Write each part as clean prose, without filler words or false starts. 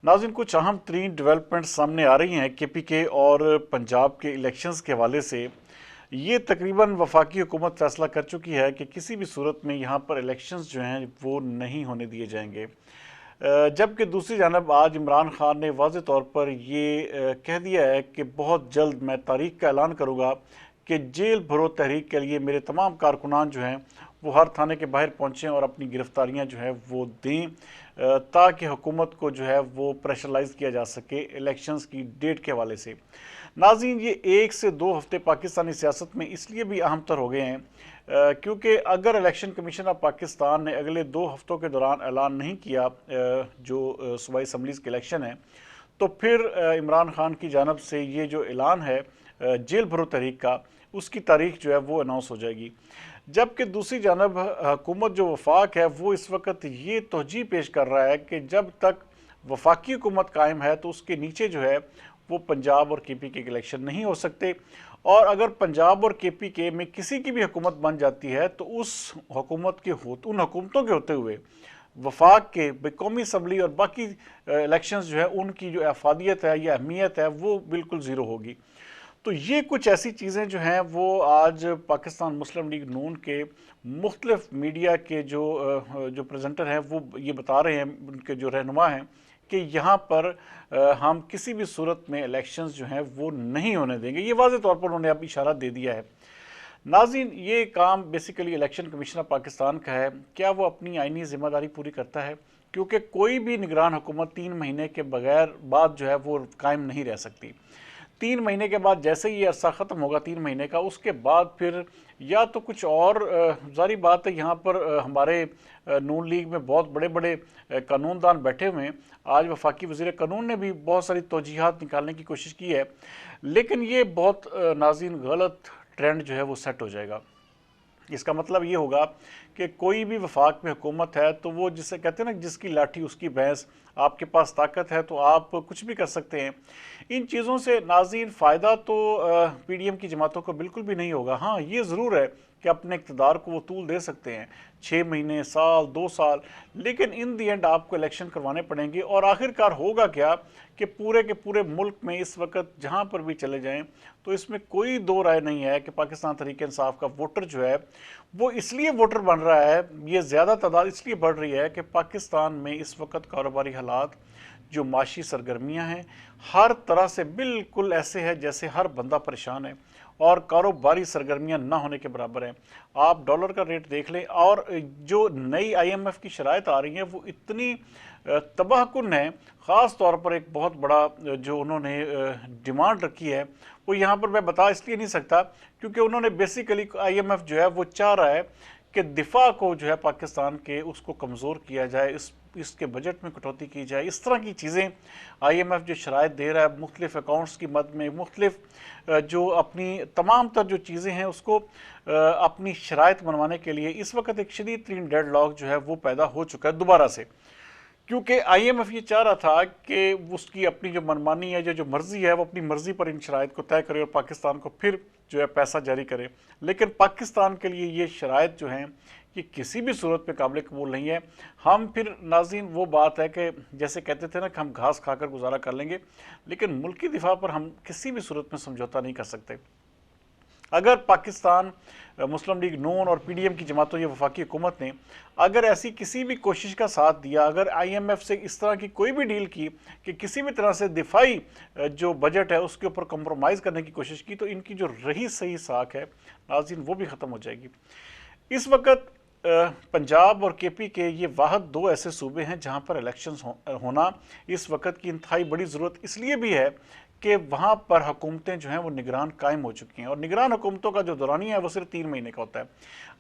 नाज़रीन, कुछ अहम तरीन डेवलपमेंट सामने आ रही हैं KPK और पंजाब के इलेक्शंस के हवाले से। ये तकरीबन वफाकी हुकूमत फैसला कर चुकी है कि किसी भी सूरत में यहाँ पर इलेक्शंस जो हैं वो नहीं होने दिए जाएंगे। जबकि दूसरी जानब आज इमरान खान ने वाज़ेह तौर पर ये कह दिया है कि बहुत जल्द मैं तारीख का ऐलान करूँगा कि जेल भरो तहरीक के लिए मेरे तमाम कारकुनान जो हैं वो हर थाने के बाहर पहुँचें और अपनी गिरफ्तारियाँ जो है वो दें, ताकि हुकूमत को जो है वो प्रेशरलाइज किया जा सके इलेक्शंस की डेट के हवाले से। नाज़रीन, ये 1 से 2 हफ्ते पाकिस्तानी सियासत में इसलिए भी अहम तर हो गए हैं क्योंकि अगर इलेक्शन कमीशन ऑफ पाकिस्तान ने अगले 2 हफ्तों के दौरान ऐलान नहीं किया जो सूबाई असम्बलीज़ के इलेक्शन है, तो फिर इमरान खान की जानब से ये जो ऐलान है जेल भरो तहरीक का, उसकी तारीख जो है वो अनाउंस हो जाएगी। जबकि दूसरी जानब हुकूमत जो वफाक है वो इस वक्त ये तोजीह पेश कर रहा है कि जब तक वफाकी हुकूमत कायम है तो उसके नीचे जो है वो पंजाब और KPK के इलेक्शन नहीं हो सकते, और अगर पंजाब और KPK में किसी की भी हुकूमत बन जाती है तो उस हुकूमत के उन हुकूमतों के होते हुए वफाक के कौमी असम्बली और बाकी इलेक्शंस जो है उनकी जो अफादियत है या अहमियत है वो बिल्कुल ज़ीरो होगी। तो ये कुछ ऐसी चीज़ें जो हैं वो आज पाकिस्तान मुस्लिम लीग नून के मुख्तलिफ मीडिया के जो प्रेजेंटर हैं वो ये बता रहे हैं, उनके जो रहनुमा हैं, कि यहाँ पर हम किसी भी सूरत में इलेक्शंस जो हैं वो नहीं होने देंगे। ये वाज़ेह तौर पर उन्होंने अब इशारा दे दिया है। नाज़रीन, ये काम basically election commission of Pakistan का है। क्या वो अपनी आइनी ज़िम्मेदारी पूरी करता है? क्योंकि कोई भी निगरान हुकूमत 3 महीने के बगैर बाद जो है वो कायम नहीं रह सकती। 3 महीने के बाद जैसे ही अरसा ख़त्म होगा 3 महीने का, उसके बाद फिर या तो कुछ और जारी बात है, यहाँ पर हमारे नून लीग में बहुत बड़े बड़े कानूनदान बैठे हुए हैं। आज वफाकी वज़ीर कानून ने भी बहुत सारी तौजीहात निकालने की कोशिश की है, लेकिन ये बहुत नाज़रीन गलत ट्रेंड जो है वो सेट हो जाएगा। इसका मतलब ये होगा कि कोई भी वफाक में हुकूमत है तो वो जिसे कहते हैं ना, जिसकी लाठी उसकी भैंस, आपके पास ताकत है तो आप कुछ भी कर सकते हैं। इन चीज़ों से नाज़रीन फ़ायदा तो PDM की जमातों को बिल्कुल भी नहीं होगा। हाँ, ये ज़रूर है कि अपने इक़्तिदार को वो तूल दे सकते हैं 6 महीने, साल, 2 साल, लेकिन इन दी एंड आपको इलेक्शन करवाने पड़ेंगे। और आखिरकार होगा क्या कि पूरे के पूरे मुल्क में इस वक्त जहाँ पर भी चले जाएं तो इसमें कोई दो राय नहीं है कि पाकिस्तान तहरीक इंसाफ का वोटर जो है वो इसलिए वोटर बन रहा है, ये ज़्यादा तादाद इसलिए बढ़ रही है कि पाकिस्तान में इस वक्त कारोबारी हालात, जो माशी सरगर्मियाँ हैं, हर तरह से बिल्कुल ऐसे है जैसे हर बंदा परेशान है और कारोबारी सरगर्मियाँ ना होने के बराबर हैं। आप डॉलर का रेट देख लें, और जो नई IMF की शराइत आ रही हैं वो इतनी तबाहकुन है। ख़ास तौर पर एक बहुत बड़ा जो उन्होंने डिमांड रखी है वो यहाँ पर मैं बता इसलिए नहीं सकता क्योंकि उन्होंने बेसिकली IMF जो है वो चाह रहा है कि दिफा को जो है पाकिस्तान के उसको कमज़ोर किया जाए, इसके बजट में कटौती की जाए। इस तरह की चीज़ें IMF जो शराइत दे रहा है मुख्तलिफ अकाउंट्स की मद में, मुख्तलिफ जो अपनी तमाम तर जो चीज़ें हैं उसको अपनी शराइत बनवाने के लिए इस वक्त एक शदीद तरीन डेडलॉक जो है वो पैदा हो चुका है दोबारा से। क्योंकि IMF ये चाह रहा था कि उसकी अपनी जो मनमानी है, जो मर्ज़ी है, वो अपनी मर्ज़ी पर इन शराइत को तय करे और पाकिस्तान को फिर जो है पैसा जारी करे। लेकिन पाकिस्तान के लिए ये शराइत जो हैं ये किसी भी सूरत पे काबिल कबूल नहीं है। हम फिर नाज़रीन वो बात है कि जैसे कहते थे ना कि हम घास खाकर गुजारा कर लेंगे, लेकिन मुल्की दिफा पर हम किसी भी सूरत में समझौता नहीं कर सकते। अगर पाकिस्तान मुस्लिम लीग नून और PDM की जमातों या वफाकी हुकूमत ने अगर ऐसी किसी भी कोशिश का साथ दिया, अगर IMF से इस तरह की कोई भी डील की कि किसी भी तरह से दिफाई जो बजट है उसके ऊपर कंप्रोमाइज़ करने की कोशिश की, तो इनकी जो रही सही साख है नाज़रीन वो भी ख़त्म हो जाएगी। इस वक्त पंजाब और KPK ये वाहद 2 ऐसे सूबे हैं जहाँ पर इलेक्शंस होना इस वक्त की इंतहाई बड़ी ज़रूरत इसलिए भी है कि वहाँ पर हुकूमतें जो हैं वो निगरान कायम हो चुकी हैं, और निगरान हुकूमतों का जो दौरानिया है वो सिर्फ 3 महीने का होता है।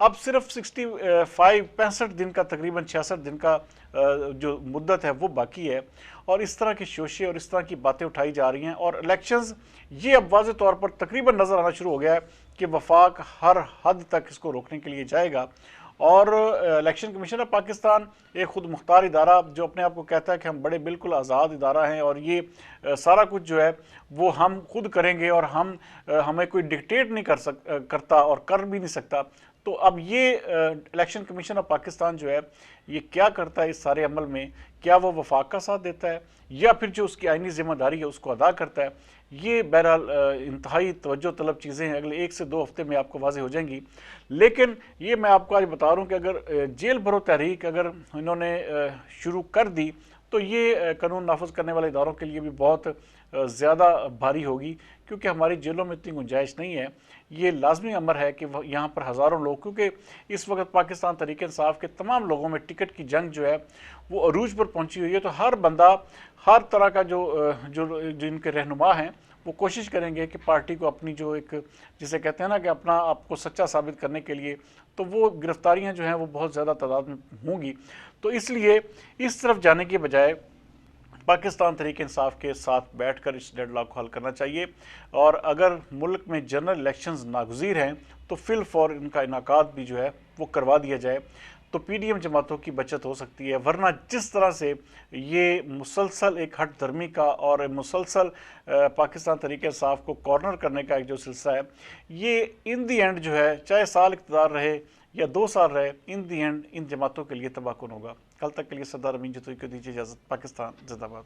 अब सिर्फ 65 दिन का, तकरीबन 66 दिन का जो मुद्दत है वो बाकी है, और इस तरह के शोशे और इस तरह की बातें उठाई जा रही हैं। और इलेक्शंस ये अब वाज़ेह तौर पर तकरीबन नज़र आना शुरू हो गया है कि वफाक हर हद तक इसको रोकने के लिए जाएगा। और इलेक्शन कमीशन ऑफ पाकिस्तान एक खुद मुख्तार इदारा जो अपने आप को कहता है कि हम बड़े बिल्कुल आज़ाद इदारा हैं और ये सारा कुछ जो है वो हम खुद करेंगे और हमें कोई डिक्टेट नहीं करता और कर भी नहीं सकता, तो अब ये इलेक्शन कमीशन ऑफ पाकिस्तान जो है ये क्या करता है इस सारे अमल में کیا وہ وفاق کا ساتھ دیتا ہے یا پھر جو اس کی آئینی ذمہ داری ہے اس کو ادا کرتا ہے؟ یہ بہرحال انتہائی توجہ طلب چیزیں ہیں، اگلے 1 سے 2 ہفتے میں آپ کو واضح ہو جائیں گی۔ لیکن یہ میں آپ کو آج بتا رہا ہوں کہ اگر جیل بھرو تحریک اگر انہوں نے شروع کر دی تو یہ قانون نافذ کرنے والے اداروں کے لیے بھی بہت زیادہ بھاری ہوگی، کیونکہ ہماری جیلوں میں اتنی گنجائش نہیں ہے۔ یہ لازمی امر ہے کہ یہاں پر ہزاروں لوگ، کیونکہ اس وقت پاکستان تحریک انصاف کے تمام لوگوں میں ٹکٹ کی جنگ جو ہے وہ عروج پر پہنچی ہوئی ہے، تو ہر بندہ ہر طرح کا جو ان کے رہنما ہیں وہ کوشش کریں گے کہ پارٹی کو اپنی جو ایک جسے کہتے ہیں نا کہ اپنا آپ کو سچا ثابت کرنے کے لیے، تو وہ گرفتاریاں جو ہیں وہ بہت زیادہ تعداد میں ہوں گی۔ تو اس لیے اس طرف جانے کے بجائے پاکستان تحریک انصاف کے ساتھ بیٹھ کر اس ڈیڈ لاک کو حل کرنا چاہیے، اور اگر ملک میں جنرل الیکشنز ناگزیر ہیں تو فی الفور ان کا انعقاد بھی جو ہے وہ کروا دیا جائے، تو پی ڈی ایم جماعتوں کی بچت ہو سکتی ہے۔ ورنہ جس طرح سے یہ مسلسل ایک ہٹ دھرمی کا اور مسلسل پاکستان تحریک انصاف کو کارنر کرنے کا ایک جو سلسلہ ہے، یہ ان دی اینڈ جو ہے چاہے سال اقتدار رہے یا 2 سال رہے، ان دی اینڈ ان جماعتوں کے لیے تباہ کن ہوگا۔ کل تک کے لیے سردار امین جتوئی کو دیجیے اجازت۔ پاکستان زندہ باد۔